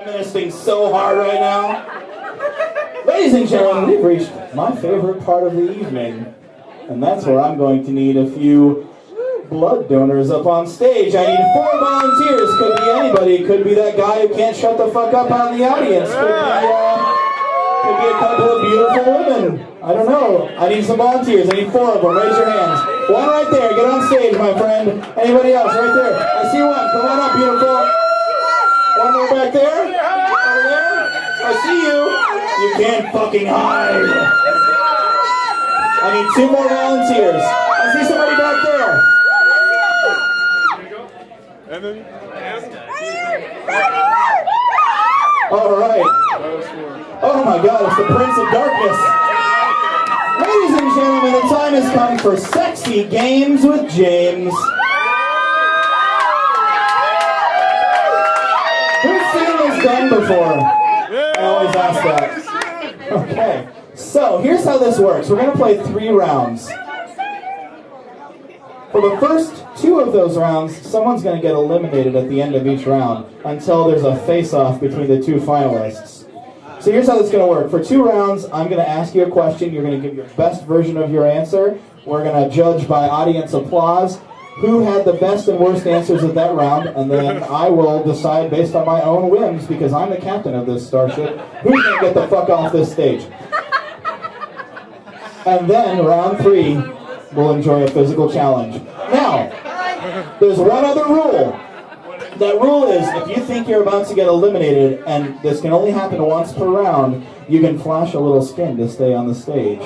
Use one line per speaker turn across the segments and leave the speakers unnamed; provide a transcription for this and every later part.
reminiscing so hard right now. Ladies and gentlemen, we've reached my favorite part of the evening. And that's where I'm going to need a few blood donors up on stage. I need 4 volunteers. Could be anybody. Could be that guy who can't shut the fuck up out in the audience. Could be a couple of beautiful women. I don't know. I need some volunteers. I need 4 of them. Raise your hands. One right there. Get on stage, my friend. Anybody else? Right there. I see one. Come on up, beautiful. One more back there. Over there. I see you. You can't fucking hide. I need 2 more volunteers. I see somebody back there.
And then,
all right. Oh my God, it's the Prince of Darkness. Ladies and gentlemen, the time has come for Sexy Games with James. Who's seen this done before? I always ask that. Okay, so here's how this works. We're going to play 3 rounds. For the first 2 of those rounds, someone's going to get eliminated at the end of each round until there's a face-off between the 2 finalists. So here's how this is going to work. For 2 rounds, I'm going to ask you a question. You're going to give your best version of your answer. We're going to judge by audience applause who had the best and worst answers at that round, and then I will decide based on my own whims, because I'm the captain of this starship, who's going to get the fuck off this stage. And then, round 3, we'll enjoy a physical challenge. Now, there's one other rule. That rule is, if you think you're about to get eliminated, and this can only happen once per round, you can flash a little skin to stay on the stage.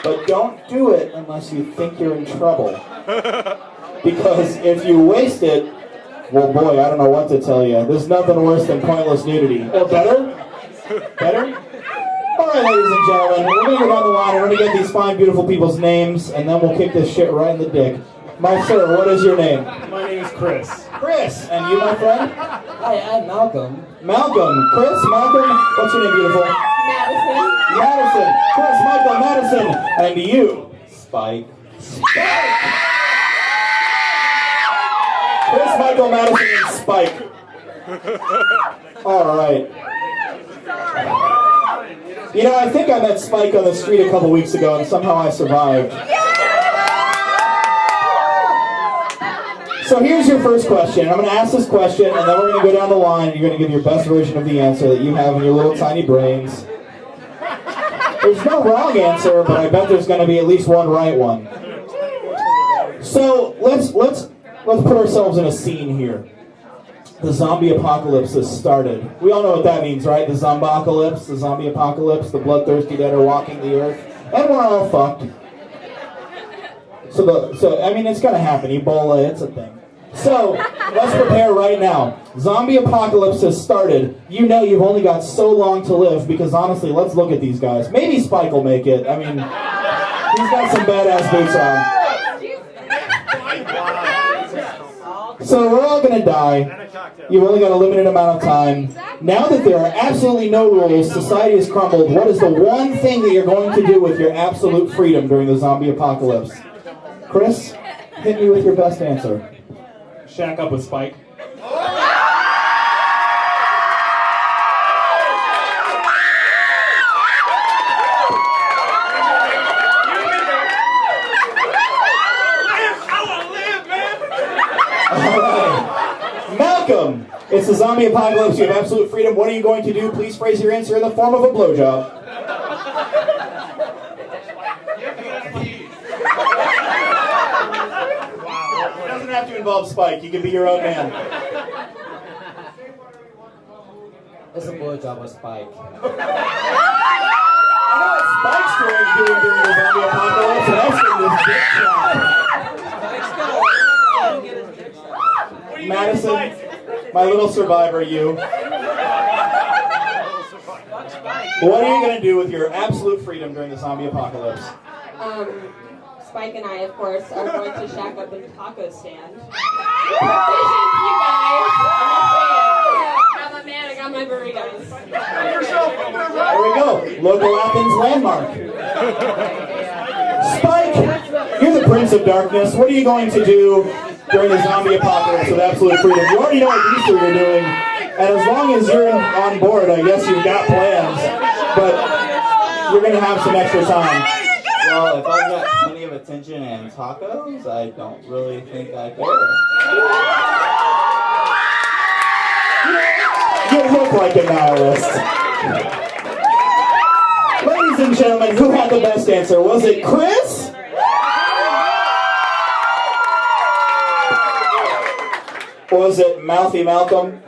But don't do it unless you think you're in trouble. Because if you waste it, well boy, I don't know what to tell you. There's nothing worse than pointless nudity. Or better? Better? Alright, ladies and gentlemen, we're going to go down the line. We're going to get these fine, beautiful people's names, and then we'll kick this shit right in the dick. My sir, what is your name?
My name is Chris.
Chris. And you, my friend?
Hi, I'm Malcolm.
Malcolm. Chris, Malcolm. What's your name, beautiful?
Madison.
Madison. Chris, Michael, Madison. And you? Spike. Spike! Chris, Michael, Madison, and Spike. All right. You know, I think I met Spike on the street a couple weeks ago, and somehow I survived. So here's your first question. I'm going to ask this question, and then we're going to go down the line, and you're going to give your best version of the answer that you have in your little tiny brains. There's no wrong answer, but I bet there's going to be at least one right one. So let's put ourselves in a scene here. The zombie apocalypse has started. We all know what that means, right? The zombocalypse, the zombie apocalypse, the bloodthirsty dead are walking the earth, and we're all fucked. So I mean, it's gonna happen. Ebola, it's a thing. So let's prepare right now. Zombie apocalypse has started. You know you've only got so long to live, because honestly, let's look at these guys. Maybe Spike will make it. I mean, he's got some badass boots on. So we're all gonna die. You've only got a limited amount of time. Now that there are absolutely no rules, society has crumbled, what is the one thing that you're going to do with your absolute freedom during the zombie apocalypse? Chris, hit me with your best answer.
Shack up with Spike.
Malcolm, it's the zombie apocalypse. You have absolute freedom. What are you going to do? Please phrase your answer in the form of a blowjob. It doesn't have to involve Spike. You can be your own man.
It's a blowjob with Spike.
I know what Spike's doing during the zombie apocalypse, and that's getting his dick shot. Madison, my little survivor, you. What are you going to do with your absolute freedom during the zombie apocalypse?
Spike and I, of course, are going to shack up in a taco stand. Provisions, you guys. I'm a man, I got my burritos.
There we go. Local Athens landmark. Spike, you're the Prince of Darkness. What are you going to do during the zombie apocalypse with absolute freedom. You already know what these two are doing, and as long as you're on board, I guess you've got plans, but you're going to have some extra time.
Well, if I've got plenty of attention and tacos, I don't really think I care.
You look like a nihilist. Ladies and gentlemen, who had the best answer? Was it Chris? Or was it Mouthy Malcolm?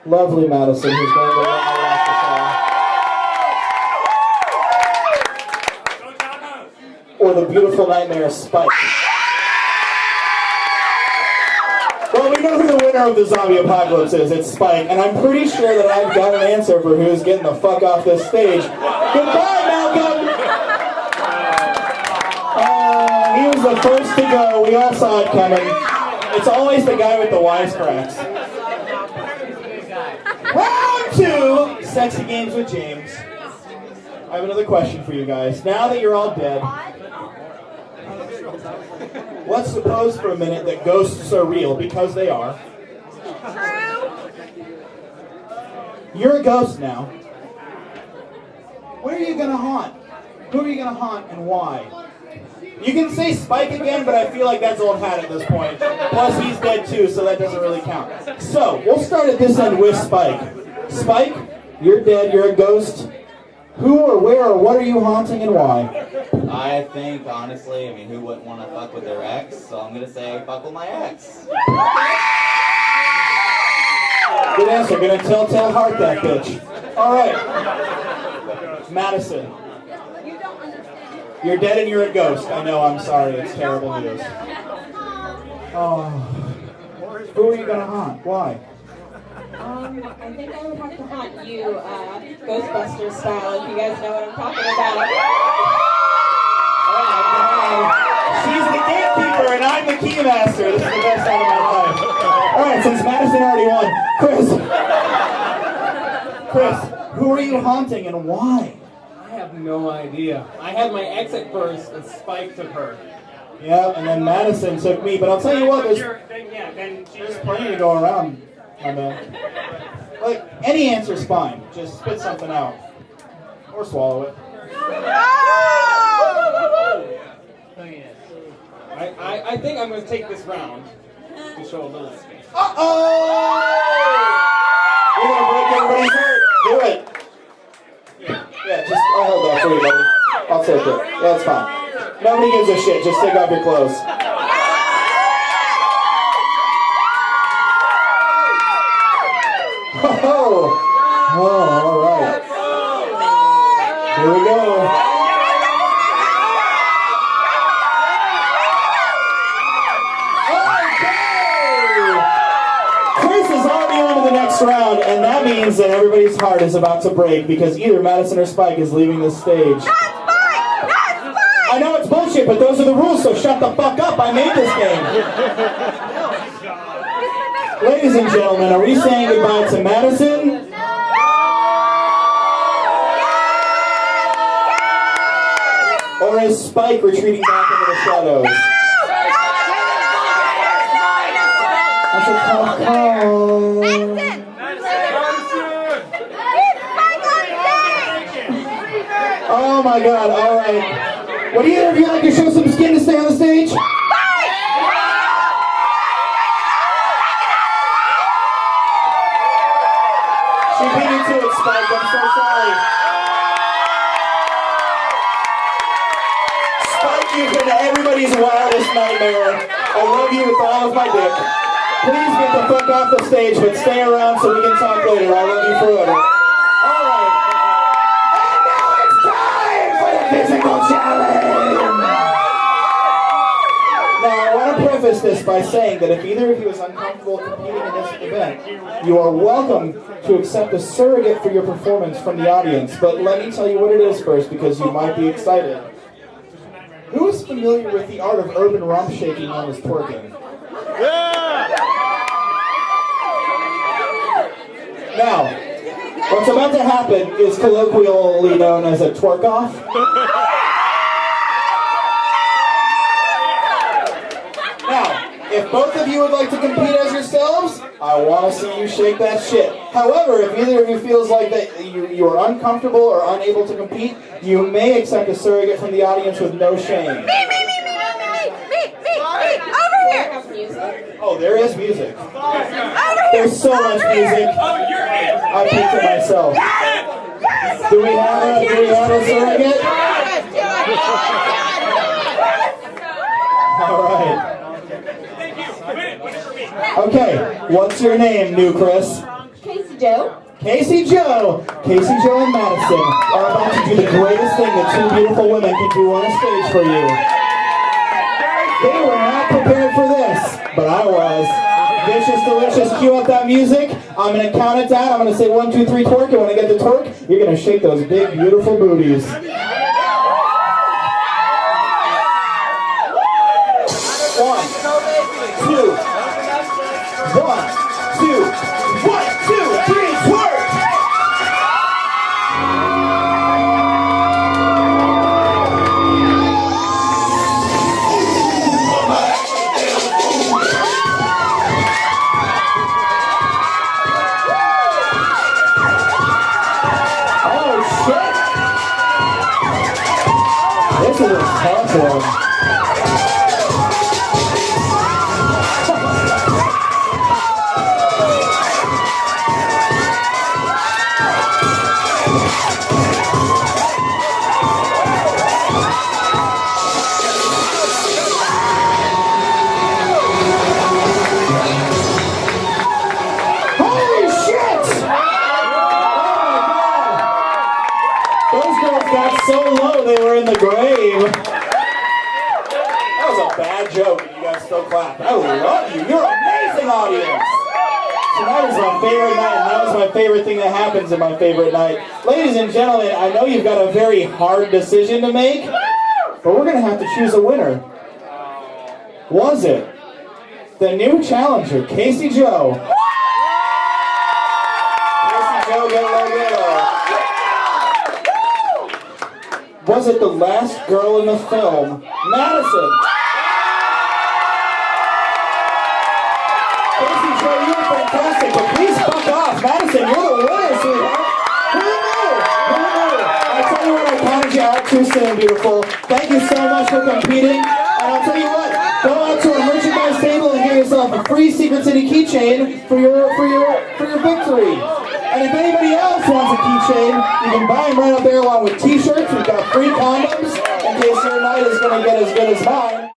Lovely Madison, who's going to win the last of all. Or the beautiful nightmare Spike. Well, we know who the winner of the zombie apocalypse is. It's Spike, and I'm pretty sure that I've got an answer for who's getting the fuck off this stage. Goodbye, Malcolm! He was the first to go. We all saw it coming. It's always the guy with the wisecracks. Round 2, Sexy Games with James. I have another question for you guys. Now that you're all dead, let's suppose for a minute that ghosts are real, because they are. You're a ghost now. Where are you going to haunt? Who are you going to haunt and why? You can say Spike again, but I feel like that's old hat at this point. Plus, he's dead too, so that doesn't really count. So, we'll start at this end with Spike. Spike, you're dead, you're a ghost. Who or where or what are you haunting and why?
I think, honestly, who wouldn't want to fuck with their ex? So I'm going to say fuck with my ex.
Good answer. Gonna telltale heart that bitch. Alright. Madison. You're dead and you're a ghost. I know, I'm sorry. It's terrible news. Oh. Who are you gonna haunt? Why?
I think I would have to haunt you, Ghostbusters style, if you guys know what I'm talking about.
Oh my God. She's the gatekeeper and I'm the keymaster. This is the best time of my life. Alright, since Madison already won, Chris, who are you haunting and why?
I have no idea. I had my ex at first, and Spike took her.
Yeah, and then Madison took me, but I'll tell you what, there's plenty to go around, my man. Like, any answer's fine. Just spit something out. Or swallow it.
I think I'm going to take this round to show a little space.
Uh-oh! You're going to break everybody's heart. Do it. Yeah, just, I'll hold that for you, buddy. I'll take it. Yeah, it's fine. Nobody gives a shit. Just take off your clothes. Oh, all right. Here we go. Round, and that means that everybody's heart is about to break because either Madison or Spike is leaving the stage.
Not Spike! Not Spike!
I know it's bullshit, but those are the rules, so shut the fuck up. I made this game. Ladies and gentlemen, are we saying goodbye to Madison? Or is Spike retreating back into the shadows? That's a tough call. Oh my God, alright. Would either of you like to show some skin to stay on the stage? She beat you to it, Spike. I'm so sorry. Spike, you've been everybody's wildest nightmare. I love you with all of my dick. Please get the fuck off the stage, but stay around so we can talk later. I love you forever. Physical challenge! Now, I want to preface this by saying that if either of you is uncomfortable competing in this event, you are welcome to accept a surrogate for your performance from the audience. But let me tell you what it is first, because you might be excited. Who is familiar with the art of urban rump shaking known as twerking? Now, what's about to happen is colloquially known as a twerk-off. both of you would like to compete as yourselves, I want to see you shake that shit. However, if either of you feels like that you are uncomfortable or unable to compete, you may accept a surrogate from the audience with no shame.
Me, over here.
Oh, there is music.
Over here.
There's so much music. I picked it myself. Do we have a surrogate? All right. Okay, what's your name, new Chris?
Casey Joe.
Casey Joe. Casey Joe and Madison are about to do the greatest thing that two beautiful women can do on a stage for you. They were not prepared for this, but I was. Vicious, delicious, cue up that music. I'm going to count it down. I'm going to say 1, 2, 3, twerk. And when I get the twerk, you're going to shake those big, beautiful booties. 1, 2, 1, 2, 3, twerk! This is a tough one. Holy shit! Oh my god! Those girls got so low they were in the grave. That was a bad joke, and you guys still clap. I love you. You're an amazing audience. Tonight is my favorite night, and that was my favorite thing that happens in my favorite night. Ladies and gentlemen, I know you've got a very hard decision to make, but we're going to have to choose a winner. Was it the new challenger, Casey Joe? Casey Joe, get low, get low. Was it the last girl in the film, Madison? Casey Joe, you're fantastic, but please fuck off. Madison, you're the winner, sweetheart. Who knew? Who knew? I tell you what, I counted you out too soon, beautiful. Thank you so much for competing. And I'll tell you what, go out to our merchandise table and get yourself a free Secret City keychain for your victory. And if anybody else wants a keychain, you can buy them right up there along with t-shirts. We've got free condoms in case your night is going to get as good as mine.